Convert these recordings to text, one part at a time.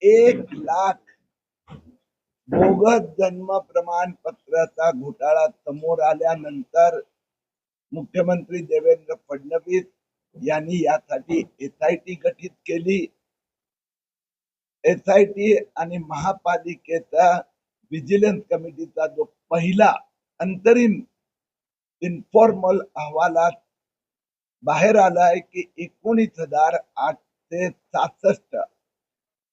1,00,000 bogus जन्म प्रमाणपत्राचा घोटाळा समोर आल्यानंतर मुख्यमंत्री देवेंद्र फडणवीस यांनी यासाठी एसआयटी गठीत केली. एसआयटी आणि महापालिकेचा विजिलन्स कमिटीचा जो पहिला अंतरिम इन्फॉर्मल अहवालात बाहेर आला आहे की 19,866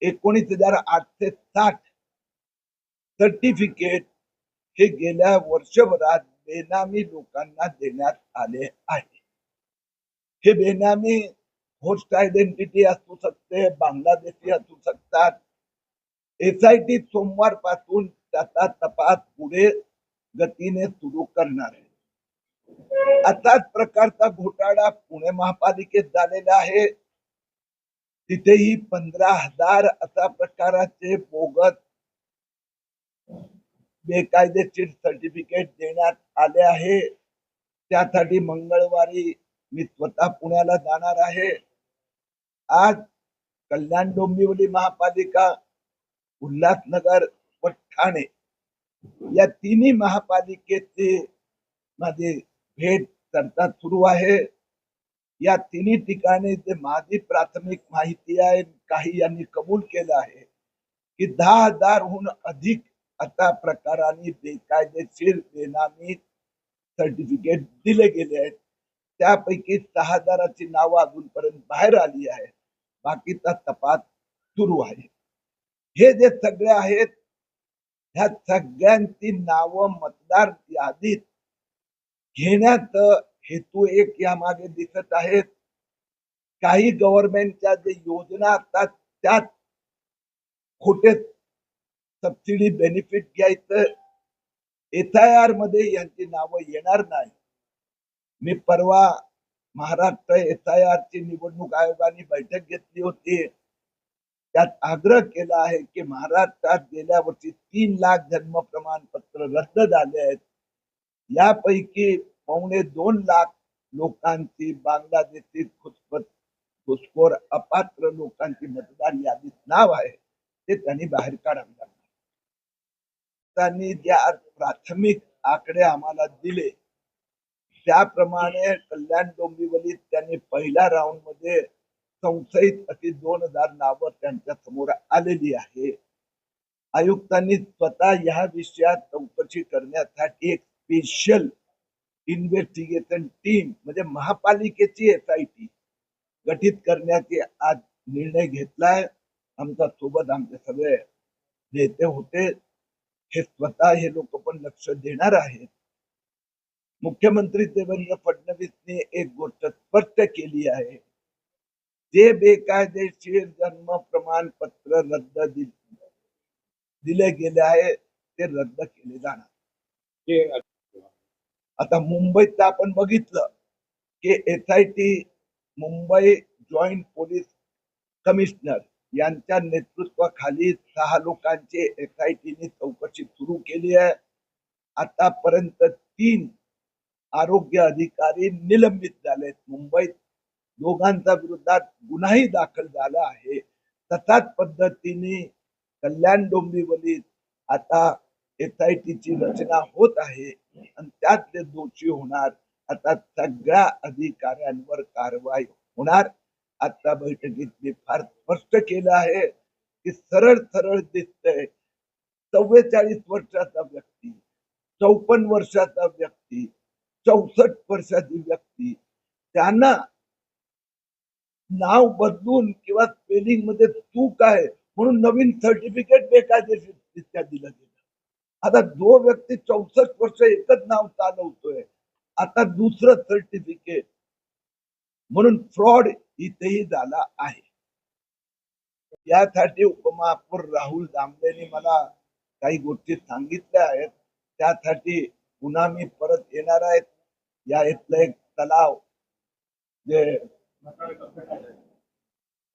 19,860 सर्टिफिकेट हे गेल्या वर्षभरात बेनामी लोकांना देण्यात आले आहे. हे बेनामी होस्ट आयडेंटिटी असू शकते, बांगलादेशी असू शकतात. एसआयटी सोमवार पासून त्याचा तपास पुढे गतीने सुरू करणार आहे. असाच प्रकारचा घोटाळा पुणे महापालिकेत झालेला आहे. तिथेही 15,000 अशा प्रकाराचे बोगस बेकायदेशीर सर्टिफिकेट देण्यात आले आहे. त्यासाठी मंगळवारी मी स्वतः पुण्याला जाणार आहे. आज कल्याण डोंबिवली महापालिका, उल्हासनगर व ठाणे या तिन्ही महापालिकेचे माझी भेट चर्चा सुरू आहे. या तिन्ही ठिकाणी जे माझी प्राथमिक माहिती आहे, काही यांनी कबूल केलं आहे की 10,000हून अधिक अशा प्रकारांनी बेकायदेशीर बेनामी सर्टिफिकेट दिले गेले आहेत. त्यापैकी 6,000ची नावं अजूनपर्यंत बाहेर आली आहे. बाकीचा तपास सुरू आहे. हे जे सगळे आहेत, ह्या सगळ्यांची नावं मतदार यादीत घेण्याचा हेतू एक यामागे दिसत आहेत. काही गव्हर्नमेंटच्या जे योजना असतात त्यात खोटे सबसिडी बेनिफिट घ्यायचं. एसआयआर मध्ये यांची नावं येणार नाही. मी परवा महाराष्ट्र एसआयआर ची निवडणूक आयोगाने बैठक घेतली होती. त्यात आग्रह केला आहे की महाराष्ट्रात गेल्या वर्षी 3,00,000 जन्म प्रमाणपत्र रद्द झाले आहेत. यापैकी 2.25 लोकांची बांगलादेशी घुसखोर अपात्र लोकांची मतदार यादीत नाव आहे, ते त्यांनी बाहेर काढावे लागणार. त्यांनी ज्या प्राथमिक आकडे आम्हाला दिले त्याप्रमाणे कल्याण डोंबिवलीत त्यांनी पहिल्या राऊंड मध्ये संशयित अशी 2,000 नावं त्यांच्या समोर आलेली आहे. आयुक्तांनी स्वतः या विषयात चौकशी करण्यासाठी एक स्पेशल इन्व्हेस्टिगेशन टीम म्हणजे महापालिकेची एसआयटी गठीत करण्याचे आज निर्णय घेतलाय. आमच्या सोबत आमचे सगळे नेते होते. हे स्वतः हे लोक पण लक्ष देणार आहेत. मुख्यमंत्री देवेंद्र फडणवीसने एक गोष्ट स्पष्ट केली आहे, जे बेकायदेशीर जन्म प्रमाणपत्र रद्द दिले गेले आहे ते रद्द केले जाणार. आता मुंबईत आपण बघितलं की SIT Mumbai joint police commissioner यांच्या नेतृत्वाखाली 6 लोकांची एसआयटीने चौकशी सुरू केली आहे. आतापर्यंत 3 आरोग्य अधिकारी निलंबित झालेत. मुंबईत दोघांच्या विरोधात गुन्हाही दाखल झाला आहे. तशाच पद्धतीने कल्याण डोंबिवलीत आता एसआयटीची रचना होत आहे आणि त्यात ते दोषी होणार. आता सगळ्या अधिकाऱ्यांवर कारवाई होणार. आता बैठकीत मी फार स्पष्ट केलं आहे की सरळ सरळ दिसतंय 44 वर्षाचा व्यक्ती, 54 वर्षाचा व्यक्ती, 64 वर्षाची व्यक्ती, त्यांना नाव बदलून किंवा स्पेलिंग मध्ये चूक आहे म्हणून नवीन सर्टिफिकेट बेकायदेशीररित्या दिलं गेलं. आता जो व्यक्ती 64 वर्ष एकच नाव चालवतोय, आता दुसरं सर्टिफिकेट म्हणून फ्रॉड इथेही झाला आहे. यासाठी उपमहापौर राहुल दामलेंनी मला काही गोष्टी सांगितल्या आहेत. त्यासाठी पुन्हा मी परत येणार आहे. या इथलं एक तलाव जे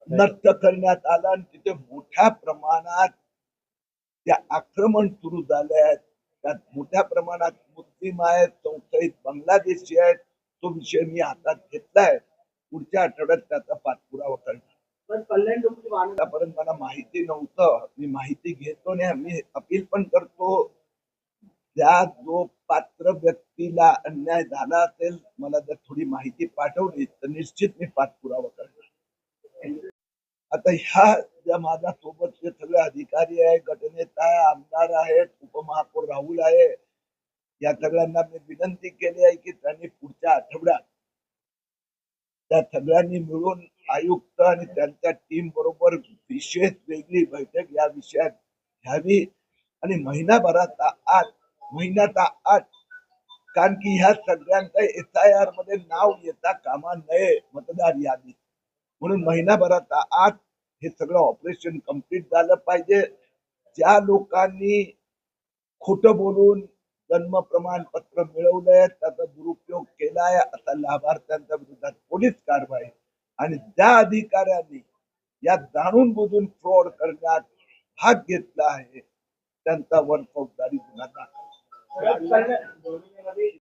नष्ट करण्यात आला आणि तिथे मोठ्या प्रमाणात त्या आक्रमण सुरू झाले आहेत. त्यात मोठ्या प्रमाणात मुस्लिम आहेत, संशयित बांगलादेशी आहेत. तो विषय मी हातात घेतलाय. पुढच्या आठवड्यात त्याचा पाठपुरावा करणार. पण कल्याण डोंबिवली महानगर आतापर्यंत मला माहिती नव्हतं. मी माहिती घेतो आणि मी अपील पण करतो. त्या जो पात्र व्यक्तीला अन्याय झाला असेल, मला जर थोडी माहिती पाठवली तर निश्चित मी पाठपुरावा करणार. आता ह्या ज्या माझ्या सोबतचे सगळे अधिकारी आहे, गटनेता आहे, आमदार आहेत, उपमहापौर राहुल आहे, या सगळ्यांना मी विनंती केली आहे की त्यांनी पुढच्या आठवड्यात त्या सगळ्यांनी मिळून आयुक्त आणि त्यांच्या टीम बरोबर विशेष वेगळी बैठक या विषयात घ्यावी आणि महिन्याचा आत, कारण की ह्या सगळ्यांचं SIR मध्ये नाव येता कामा नये मतदार यादीत. म्हणून महिनाभराचा आत हे सगळं ऑपरेशन कम्प्लीट झालं पाहिजे. ज्या लोकांनी खोटं बोलून जन्म प्रमाणपत्र मिळवलंय, त्याचा दुरुपयोग केलाय, आता लाभार्थ्यांच्या विरोधात पोलीस कारवाई आणि ज्या अधिकाऱ्यांनी या जाणून बुजून फ्रॉड करण्यात भाग घेतला आहे त्यांचा वर फौजदारी गुन्हा दाखल. कल्याण डोंबिवलीमध्ये